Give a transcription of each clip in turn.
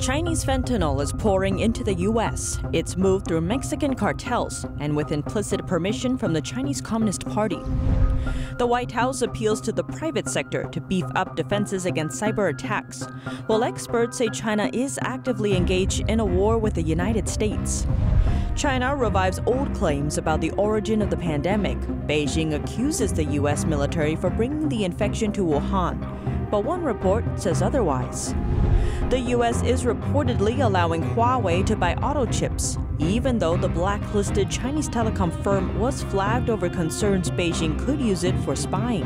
Chinese fentanyl is pouring into the U.S. It's moved through Mexican cartels and with implicit permission from the Chinese Communist Party. The White House appeals to the private sector to beef up defenses against cyber attacks, while experts say China is actively engaged in a war with the United States. China revives old claims about the origin of the pandemic. Beijing accuses the U.S. military for bringing the infection to Wuhan, but one report says otherwise. The U.S. is reportedly allowing Huawei to buy auto chips, even though the blacklisted Chinese telecom firm was flagged over concerns Beijing could use it for spying.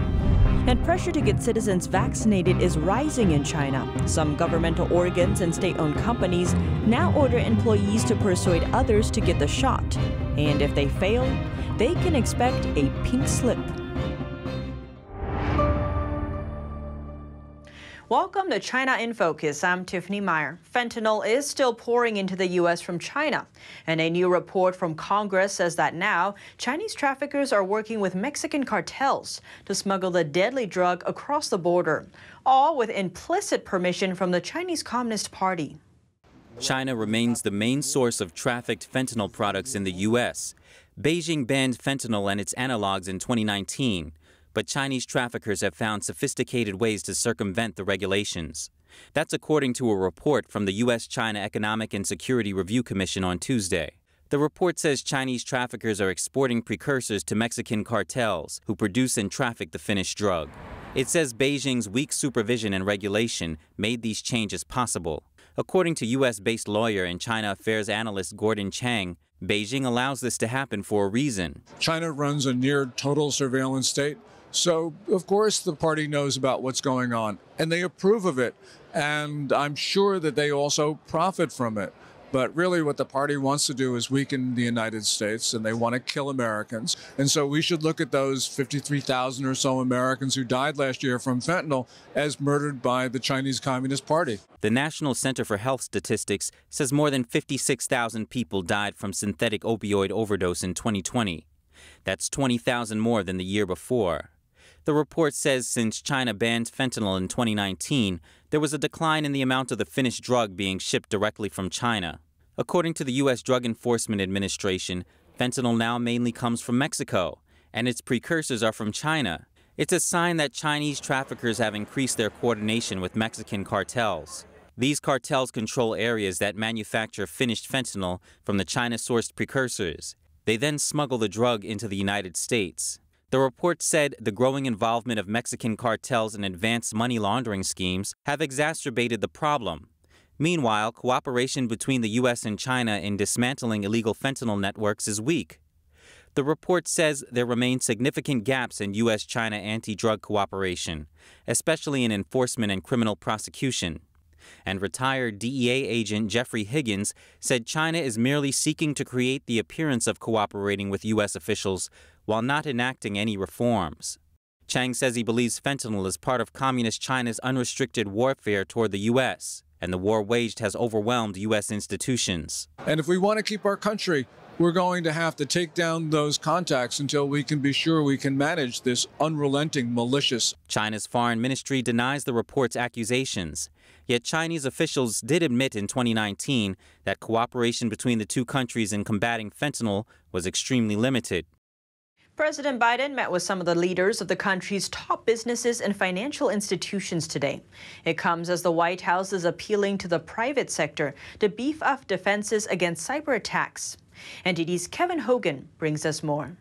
And pressure to get citizens vaccinated is rising in China. Some governmental organs and state-owned companies now order employees to persuade others to get the shot. And if they fail, they can expect a pink slip. Welcome to China in Focus. I'm Tiffany Meyer. Fentanyl is still pouring into the U.S. from China. And a new report from Congress says that now Chinese traffickers are working with Mexican cartels to smuggle the deadly drug across the border, all with implicit permission from the Chinese Communist Party. China remains the main source of trafficked fentanyl products in the U.S. Beijing banned fentanyl and its analogs in 2019. But Chinese traffickers have found sophisticated ways to circumvent the regulations. That's according to a report from the U.S.-China Economic and Security Review Commission on Tuesday. The report says Chinese traffickers are exporting precursors to Mexican cartels who produce and traffic the finished drug. It says Beijing's weak supervision and regulation made these changes possible. According to U.S.-based lawyer and China affairs analyst Gordon Chang, Beijing allows this to happen for a reason. China runs a near total surveillance state. So, of course, the party knows about what's going on, and they approve of it. And I'm sure that they also profit from it. But really what the party wants to do is weaken the United States, and they want to kill Americans. And so we should look at those 53,000 or so Americans who died last year from fentanyl as murdered by the Chinese Communist Party. The National Center for Health Statistics says more than 56,000 people died from synthetic opioid overdose in 2020. That's 20,000 more than the year before. The report says since China banned fentanyl in 2019, there was a decline in the amount of the finished drug being shipped directly from China. According to the U.S. Drug Enforcement Administration, fentanyl now mainly comes from Mexico, and its precursors are from China. It's a sign that Chinese traffickers have increased their coordination with Mexican cartels. These cartels control areas that manufacture finished fentanyl from the China-sourced precursors. They then smuggle the drug into the United States. The report said the growing involvement of Mexican cartels in advanced money laundering schemes have exacerbated the problem. Meanwhile, cooperation between the U.S. and China in dismantling illegal fentanyl networks is weak. The report says there remain significant gaps in U.S.-China anti-drug cooperation, especially in enforcement and criminal prosecution. And retired DEA agent Jeffrey Higgins said China is merely seeking to create the appearance of cooperating with U.S. officials while not enacting any reforms. Chang says he believes fentanyl is part of Communist China's unrestricted warfare toward the U.S., and the war waged has overwhelmed U.S. institutions. And if we want to keep our country, we're going to have to take down those contacts until we can be sure we can manage this unrelenting, malicious. China's foreign ministry denies the report's accusations. Yet Chinese officials did admit in 2019 that cooperation between the two countries in combating fentanyl was extremely limited. President Biden met with some of the leaders of the country's top businesses and financial institutions today. It comes as the White House is appealing to the private sector to beef up defenses against cyber attacks. NTD's Kevin Hogan brings us more.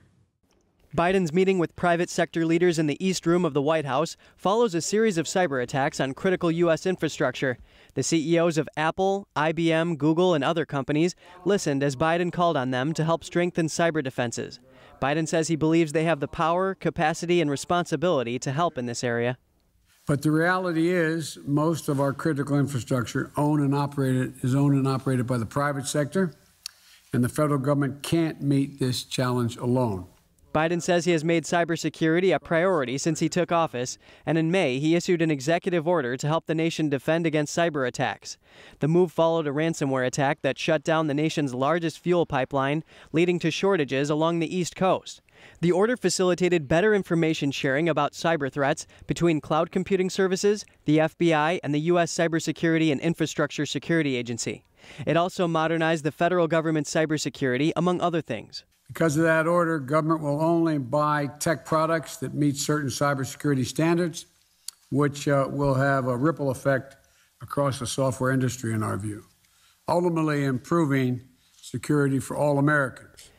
Biden's meeting with private sector leaders in the East Room of the White House follows a series of cyber attacks on critical U.S. infrastructure. The CEOs of Apple, IBM, Google, and other companies listened as Biden called on them to help strengthen cyber defenses. Biden says he believes they have the power, capacity, and responsibility to help in this area. But the reality is most of our critical infrastructure is owned and operated by the private sector, and the federal government can't meet this challenge alone. Biden says he has made cybersecurity a priority since he took office, and in May he issued an executive order to help the nation defend against cyber attacks. The move followed a ransomware attack that shut down the nation's largest fuel pipeline, leading to shortages along the East Coast. The order facilitated better information sharing about cyber threats between cloud computing services, the FBI, and the U.S. Cybersecurity and Infrastructure Security Agency. It also modernized the federal government's cybersecurity, among other things. Because of that order, government will only buy tech products that meet certain cybersecurity standards, which will have a ripple effect across the software industry, in our view, ultimately improving security for all Americans.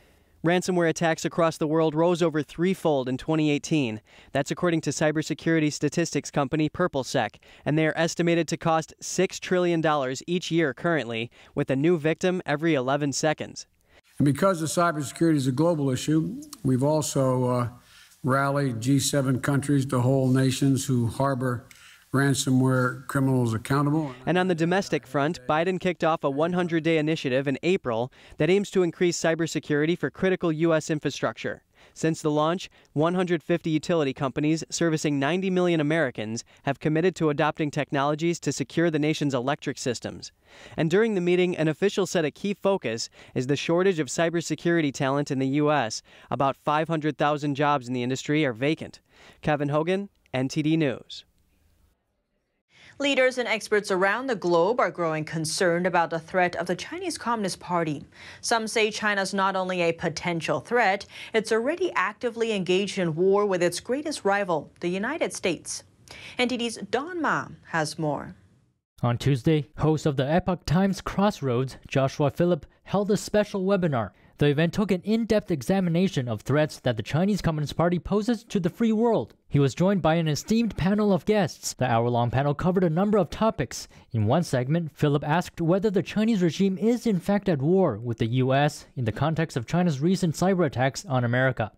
Ransomware attacks across the world rose over threefold in 2018. That's according to cybersecurity statistics company PurpleSec, and they are estimated to cost $6 trillion each year currently, with a new victim every 11 seconds. And because the cybersecurity is a global issue, we've also rallied G7 countries to hold nations who harbor ransomware criminals accountable. And on the domestic front, Biden kicked off a 100-day initiative in April that aims to increase cybersecurity for critical U.S. infrastructure. Since the launch, 150 utility companies servicing 90 million Americans have committed to adopting technologies to secure the nation's electric systems. And during the meeting, an official said a key focus is the shortage of cybersecurity talent in the U.S. About 500,000 jobs in the industry are vacant. Kevin Hogan, NTD News. Leaders and experts around the globe are growing concerned about the threat of the Chinese Communist Party. Some say China's not only a potential threat, it's already actively engaged in war with its greatest rival, the United States. NTD's Don Ma has more. On Tuesday, host of the Epoch Times Crossroads, Joshua Phillip, held a special webinar. The event took an in-depth examination of threats that the Chinese Communist Party poses to the free world. He was joined by an esteemed panel of guests. The hour-long panel covered a number of topics. In one segment, Phillip asked whether the Chinese regime is in fact at war with the U.S. in the context of China's recent cyber attacks on America.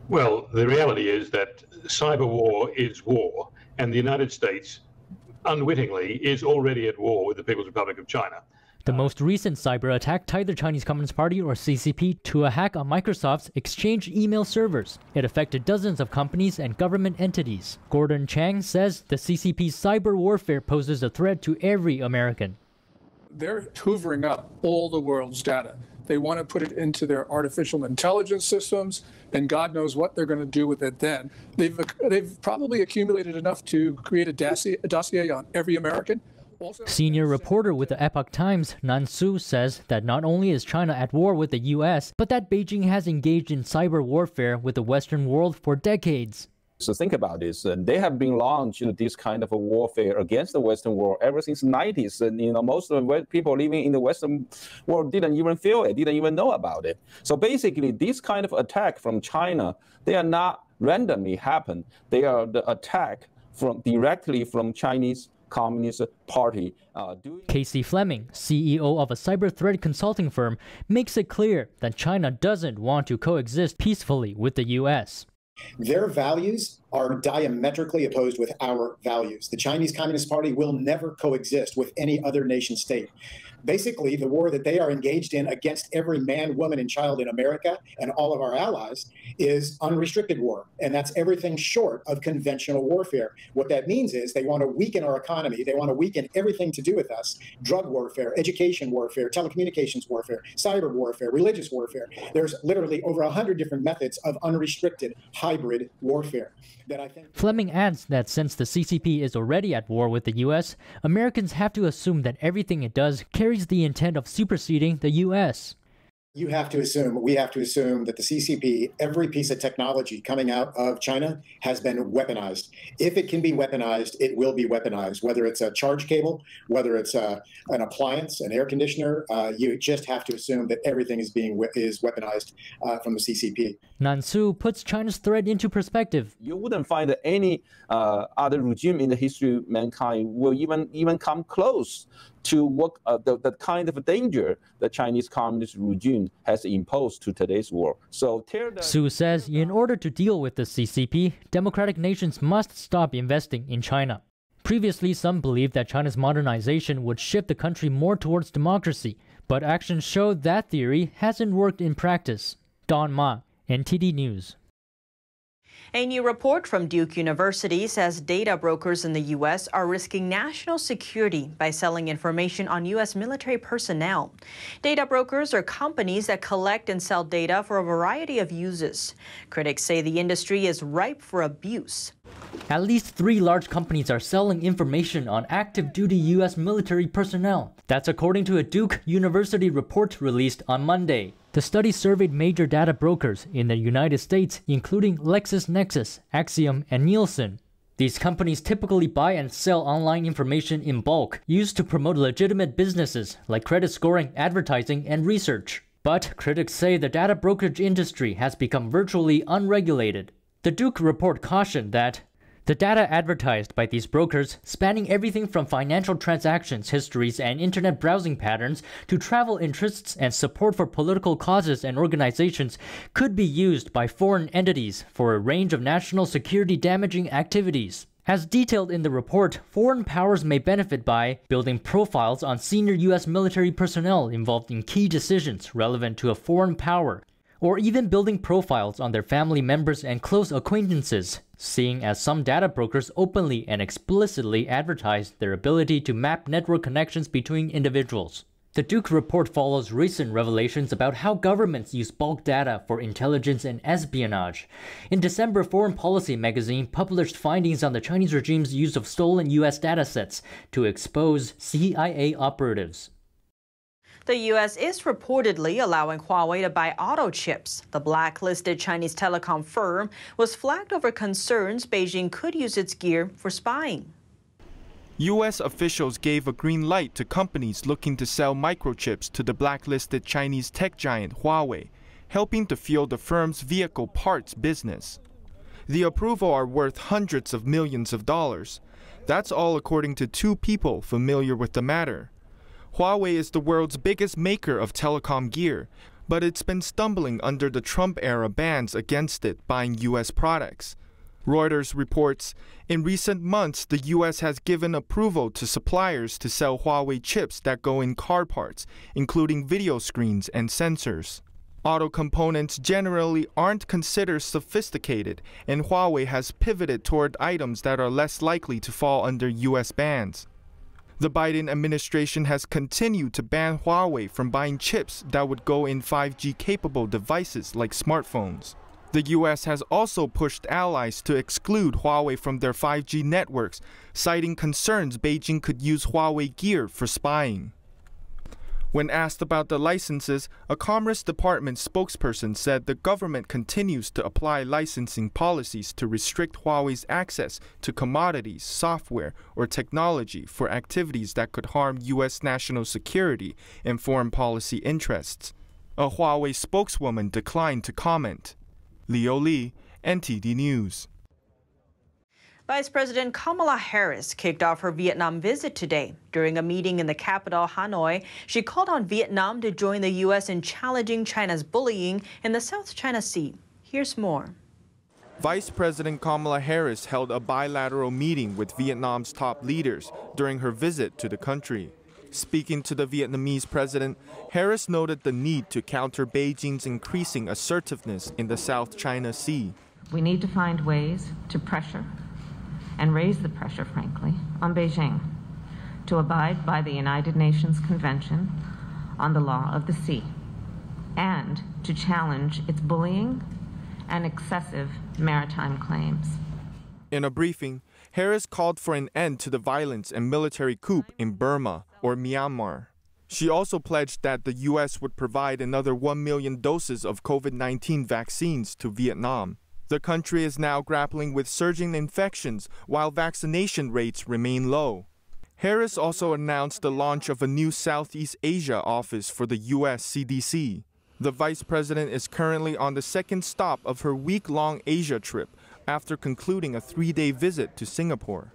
Well, the reality is that cyber war is war, and the United States, unwittingly, is already at war with the People's Republic of China. The most recent cyber attack tied the Chinese Communist Party, or CCP, to a hack on Microsoft's Exchange email servers. It affected dozens of companies and government entities. Gordon Chang says the CCP's cyber warfare poses a threat to every American. They're hoovering up all the world's data. They want to put it into their artificial intelligence systems, and God knows what they're going to do with it then. They've probably accumulated enough to create a dossier on every American. Senior reporter with the Epoch Times, Nan Su, says that not only is China at war with the U.S., but that Beijing has engaged in cyber warfare with the Western world for decades. So think about this. They have been launched this kind of a warfare against the Western world ever since the 90s. And most of the people living in the Western world didn't even feel it, didn't even know about it. So basically, this kind of attack from China, they are not randomly happen. They are the attack directly from Chinese Communist Party. Casey Fleming, CEO of a cyber threat consulting firm, makes it clear that China doesn't want to coexist peacefully with the U.S. Their values are diametrically opposed with our values. The Chinese Communist Party will never coexist with any other nation state. Basically, the war that they are engaged in against every man, woman, and child in America and all of our allies is unrestricted war. And that's everything short of conventional warfare. What that means is they want to weaken our economy. They want to weaken everything to do with us. Drug warfare, education warfare, telecommunications warfare, cyber warfare, religious warfare. There's literally over 100 different methods of unrestricted hybrid warfare. Fleming adds that since the CCP is already at war with the U.S., Americans have to assume that everything it does carries the intent of superseding the U.S. We have to assume that the CCP, every piece of technology coming out of China has been weaponized. If it can be weaponized, it will be weaponized, whether it's a charge cable, whether it's an appliance, an air conditioner. You just have to assume that everything is weaponized from the CCP. Nan Su puts China's threat into perspective. You wouldn't find any other regime in the history of mankind will even come close to what the kind of danger the Chinese Communist regime has imposed to today's world. So Su says in order to deal with the CCP, democratic nations must stop investing in China. Previously, some believed that China's modernization would shift the country more towards democracy, but actions show that theory hasn't worked in practice. Don Ma, NTD News. A new report from Duke University says data brokers in the U.S. are risking national security by selling information on U.S. military personnel. Data brokers are companies that collect and sell data for a variety of uses. Critics say the industry is ripe for abuse. At least 3 large companies are selling information on active duty U.S. military personnel. That's according to a Duke University report released on Monday. The study surveyed major data brokers in the United States, including LexisNexis, Axiom, and Nielsen. These companies typically buy and sell online information in bulk, used to promote legitimate businesses like credit scoring, advertising, and research. But critics say the data brokerage industry has become virtually unregulated. The Duke report cautioned that the data advertised by these brokers, spanning everything from financial transactions, histories, and internet browsing patterns to travel interests and support for political causes and organizations, could be used by foreign entities for a range of national security damaging activities. As detailed in the report, foreign powers may benefit by building profiles on senior U.S. military personnel involved in key decisions relevant to a foreign power, or even building profiles on their family members and close acquaintances, seeing as some data brokers openly and explicitly advertise their ability to map network connections between individuals. The Duke report follows recent revelations about how governments use bulk data for intelligence and espionage. In December, Foreign Policy magazine published findings on the Chinese regime's use of stolen U.S. datasets to expose CIA operatives. The U.S. is reportedly allowing Huawei to buy auto chips. The blacklisted Chinese telecom firm was flagged over concerns Beijing could use its gear for spying. U.S. officials gave a green light to companies looking to sell microchips to the blacklisted Chinese tech giant Huawei, helping to fuel the firm's vehicle parts business. The approval are worth hundreds of millions of dollars. That's all according to 2 people familiar with the matter. Huawei is the world's biggest maker of telecom gear, but it's been stumbling under the Trump-era bans against it buying U.S. products. Reuters reports, in recent months, the U.S. has given approval to suppliers to sell Huawei chips that go in car parts, including video screens and sensors. Auto components generally aren't considered sophisticated, and Huawei has pivoted toward items that are less likely to fall under U.S. bans. The Biden administration has continued to ban Huawei from buying chips that would go in 5G-capable devices like smartphones. The U.S. has also pushed allies to exclude Huawei from their 5G networks, citing concerns Beijing could use Huawei gear for spying. When asked about the licenses, a Commerce Department spokesperson said the government continues to apply licensing policies to restrict Huawei's access to commodities, software, or technology for activities that could harm U.S. national security and foreign policy interests. A Huawei spokeswoman declined to comment. Leo Lee, NTD News. Vice President Kamala Harris kicked off her Vietnam visit today. During a meeting in the capital, Hanoi, she called on Vietnam to join the U.S. in challenging China's bullying in the South China Sea. Here's more. Vice President Kamala Harris held a bilateral meeting with Vietnam's top leaders during her visit to the country. Speaking to the Vietnamese president, Harris noted the need to counter Beijing's increasing assertiveness in the South China Sea. We need to find ways to pressure and raise the pressure, frankly, on Beijing to abide by the United Nations Convention on the Law of the Sea and to challenge its bullying and excessive maritime claims. In a briefing, Harris called for an end to the violence and military coup in Burma or Myanmar. She also pledged that the U.S. would provide another 1 million doses of COVID-19 vaccines to Vietnam. The country is now grappling with surging infections while vaccination rates remain low. Harris also announced the launch of a new Southeast Asia office for the U.S. CDC. The vice president is currently on the second stop of her week-long Asia trip after concluding a 3-day visit to Singapore.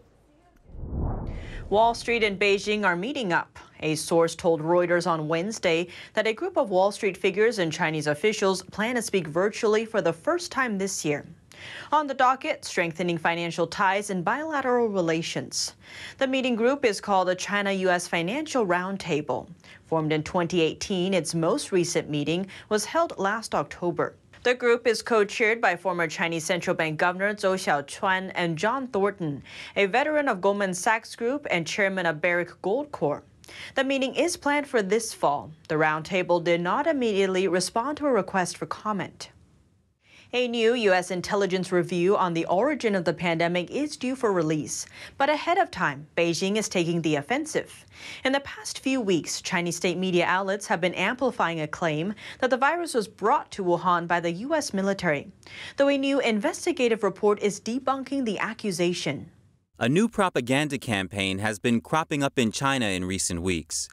Wall Street and Beijing are meeting up. A source told Reuters on Wednesday that a group of Wall Street figures and Chinese officials plan to speak virtually for the first time this year. On the docket, strengthening financial ties and bilateral relations. The meeting group is called the China-U.S. Financial Roundtable. Formed in 2018, its most recent meeting was held last October. The group is co-chaired by former Chinese Central Bank Governor Zhou Xiaochuan and John Thornton, a veteran of Goldman Sachs Group and chairman of Barrick Gold Corp. The meeting is planned for this fall. The roundtable did not immediately respond to a request for comment. A new U.S. intelligence review on the origin of the pandemic is due for release. But ahead of time, Beijing is taking the offensive. In the past few weeks, Chinese state media outlets have been amplifying a claim that the virus was brought to Wuhan by the U.S. military, though a new investigative report is debunking the accusation. A new propaganda campaign has been cropping up in China in recent weeks.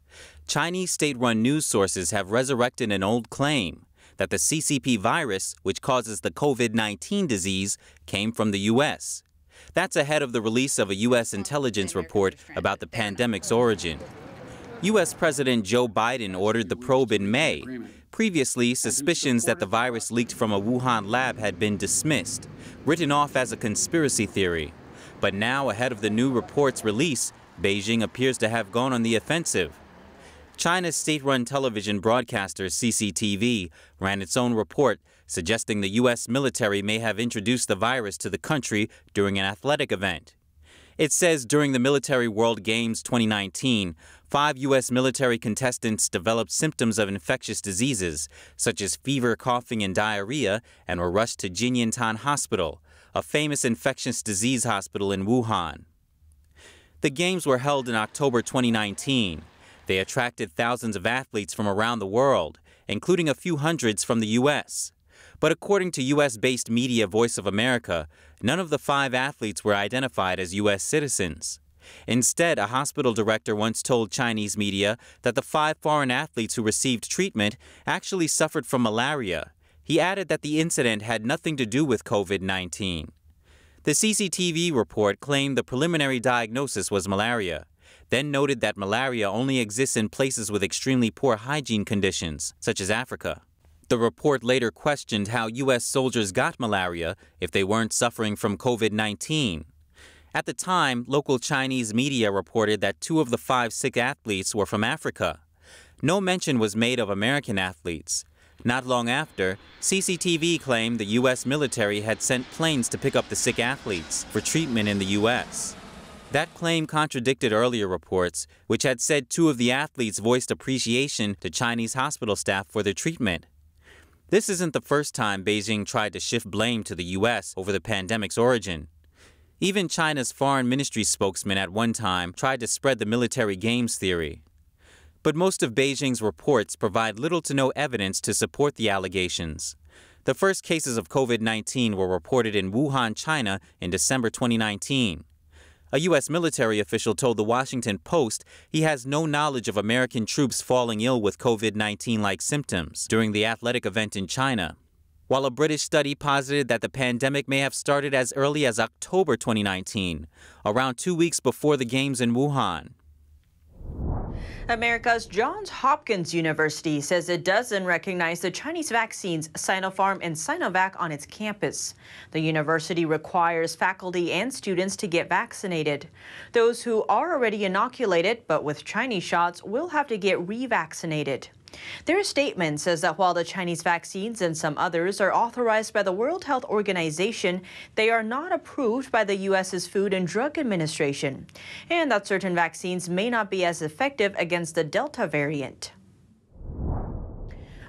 Chinese state-run news sources have resurrected an old claim that the CCP virus, which causes the COVID-19 disease, came from the U.S. That's ahead of the release of a U.S. intelligence report about the pandemic's origin. U.S. President Joe Biden ordered the probe in May. Previously, suspicions that the virus leaked from a Wuhan lab had been dismissed, written off as a conspiracy theory. But now, ahead of the new report's release, Beijing appears to have gone on the offensive. China's state-run television broadcaster CCTV ran its own report suggesting the U.S. military may have introduced the virus to the country during an athletic event. It says during the Military World Games 2019, 5 U.S. military contestants developed symptoms of infectious diseases, such as fever, coughing, and diarrhea, and were rushed to Jinyintan Hospital, a famous infectious disease hospital in Wuhan. The Games were held in October 2019. They attracted thousands of athletes from around the world, including a few hundreds from the U.S. But according to U.S.-based media Voice of America, none of the 5 athletes were identified as U.S. citizens. Instead, a hospital director once told Chinese media that the 5 foreign athletes who received treatment actually suffered from malaria. He added that the incident had nothing to do with COVID-19. The CCTV report claimed the preliminary diagnosis was malaria, then noted that malaria only exists in places with extremely poor hygiene conditions, such as Africa. The report later questioned how U.S. soldiers got malaria if they weren't suffering from COVID-19. At the time, local Chinese media reported that 2 of the 5 sick athletes were from Africa. No mention was made of American athletes. Not long after, CCTV claimed the U.S. military had sent planes to pick up the sick athletes for treatment in the U.S. That claim contradicted earlier reports, which had said 2 of the athletes voiced appreciation to Chinese hospital staff for their treatment. This isn't the first time Beijing tried to shift blame to the U.S. over the pandemic's origin. Even China's foreign ministry spokesman at one time tried to spread the military games theory. But most of Beijing's reports provide little to no evidence to support the allegations. The first cases of COVID-19 were reported in Wuhan, China in December 2019. A U.S. military official told the Washington Post he has no knowledge of American troops falling ill with COVID-19-like symptoms during the athletic event in China. While a British study posited that the pandemic may have started as early as October 2019, around 2 weeks before the games in Wuhan. America's Johns Hopkins University says it doesn't recognize the Chinese vaccines Sinopharm and Sinovac on its campus. The university requires faculty and students to get vaccinated. Those who are already inoculated but with Chinese shots will have to get revaccinated. Their statement says that while the Chinese vaccines and some others are authorized by the World Health Organization, they are not approved by the U.S.'s Food and Drug Administration, and that certain vaccines may not be as effective against the Delta variant.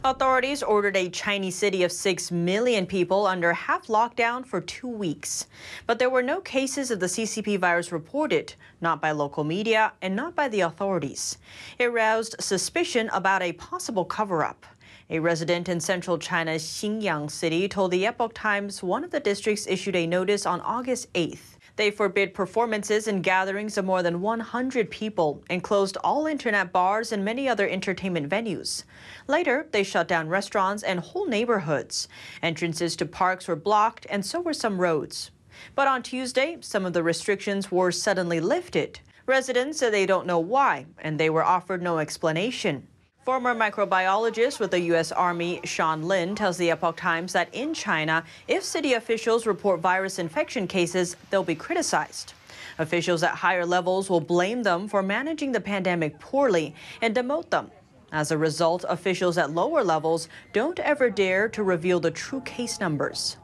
Authorities ordered a Chinese city of 6 million people under half lockdown for 2 weeks. But there were no cases of the CCP virus reported, not by local media and not by the authorities. It roused suspicion about a possible cover-up. A resident in central China's Xinyang city told the Epoch Times one of the districts issued a notice on August 8th. They forbid performances and gatherings of more than 100 people and closed all internet bars and many other entertainment venues. Later, they shut down restaurants and whole neighborhoods. Entrances to parks were blocked, and so were some roads. But on Tuesday, some of the restrictions were suddenly lifted. Residents said they don't know why, and they were offered no explanation. Former microbiologist with the U.S. Army, Sean Lin, tells the Epoch Times that in China, if city officials report virus infection cases, they'll be criticized. Officials at higher levels will blame them for managing the pandemic poorly and demote them. As a result, officials at lower levels don't ever dare to reveal the true case numbers.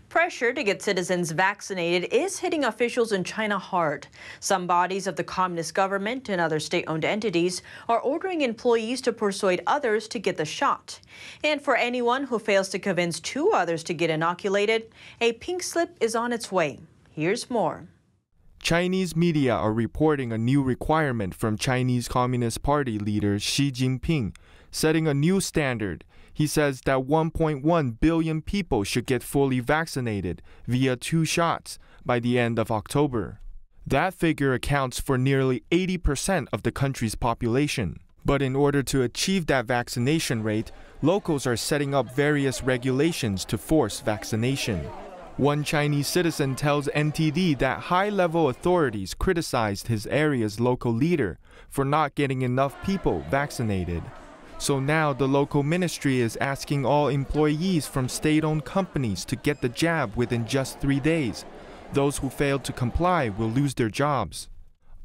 Pressure to get citizens vaccinated is hitting officials in China hard. Some bodies of the communist government and other state-owned entities are ordering employees to persuade others to get the shot. And for anyone who fails to convince 2 others to get inoculated, a pink slip is on its way. Here's more. Chinese media are reporting a new requirement from Chinese Communist Party leader Xi Jinping, setting a new standard. He says that 1.1 billion people should get fully vaccinated via 2 shots by the end of October. That figure accounts for nearly 80% of the country's population. But in order to achieve that vaccination rate, locals are setting up various regulations to force vaccination. One Chinese citizen tells NTD that high-level authorities criticized his area's local leader for not getting enough people vaccinated. So now the local ministry is asking all employees from state-owned companies to get the jab within just 3 days. Those who fail to comply will lose their jobs.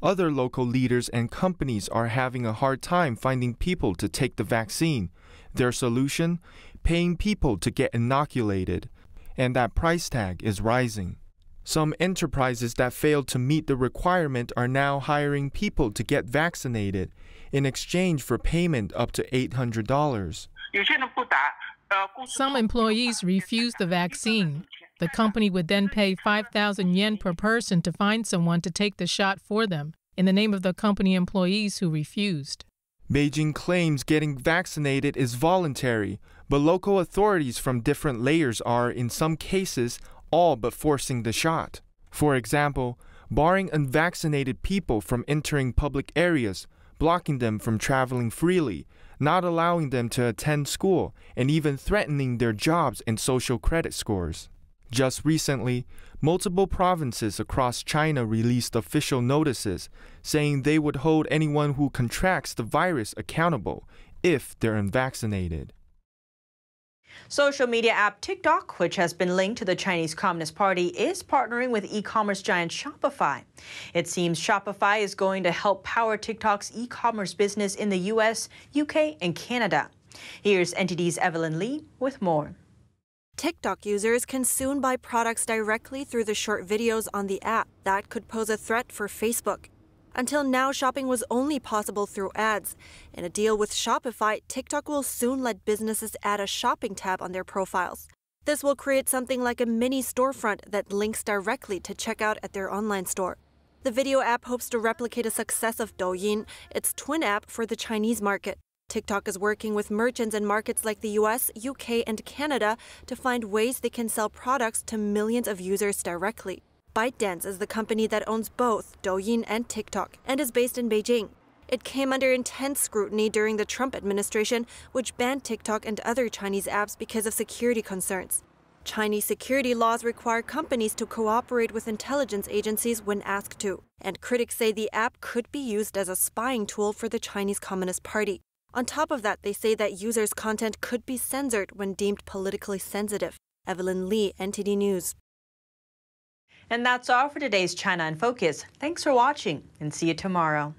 Other local leaders and companies are having a hard time finding people to take the vaccine. Their solution? Paying people to get inoculated. And that price tag is rising. Some enterprises that failed to meet the requirement are now hiring people to get vaccinated in exchange for payment up to $800. Some employees refused the vaccine. The company would then pay 5,000 yen per person to find someone to take the shot for them, in the name of the company employees who refused. Beijing claims getting vaccinated is voluntary, but local authorities from different layers are, in some cases, all but forcing the shot. For example, barring unvaccinated people from entering public areas, blocking them from traveling freely, not allowing them to attend school, and even threatening their jobs and social credit scores. Just recently, multiple provinces across China released official notices saying they would hold anyone who contracts the virus accountable if they're unvaccinated. Social media app TikTok, which has been linked to the Chinese Communist Party, is partnering with e-commerce giant Shopify. It seems Shopify is going to help power TikTok's e-commerce business in the US, UK, and Canada. Here's NTD's Evelyn Lee with more. TikTok users can soon buy products directly through the short videos on the app. That could pose a threat for Facebook. Until now, shopping was only possible through ads. In a deal with Shopify, TikTok will soon let businesses add a shopping tab on their profiles. This will create something like a mini storefront that links directly to checkout at their online store. The video app hopes to replicate the success of Douyin, its twin app for the Chinese market. TikTok is working with merchants in markets like the US, UK, and Canada to find ways they can sell products to millions of users directly. ByteDance is the company that owns both Douyin and TikTok and is based in Beijing. It came under intense scrutiny during the Trump administration, which banned TikTok and other Chinese apps because of security concerns. Chinese security laws require companies to cooperate with intelligence agencies when asked to, and critics say the app could be used as a spying tool for the Chinese Communist Party. On top of that, they say that users' content could be censored when deemed politically sensitive. Evelyn Lee, NTD News. And that's all for today's China in Focus. Thanks for watching, and see you tomorrow.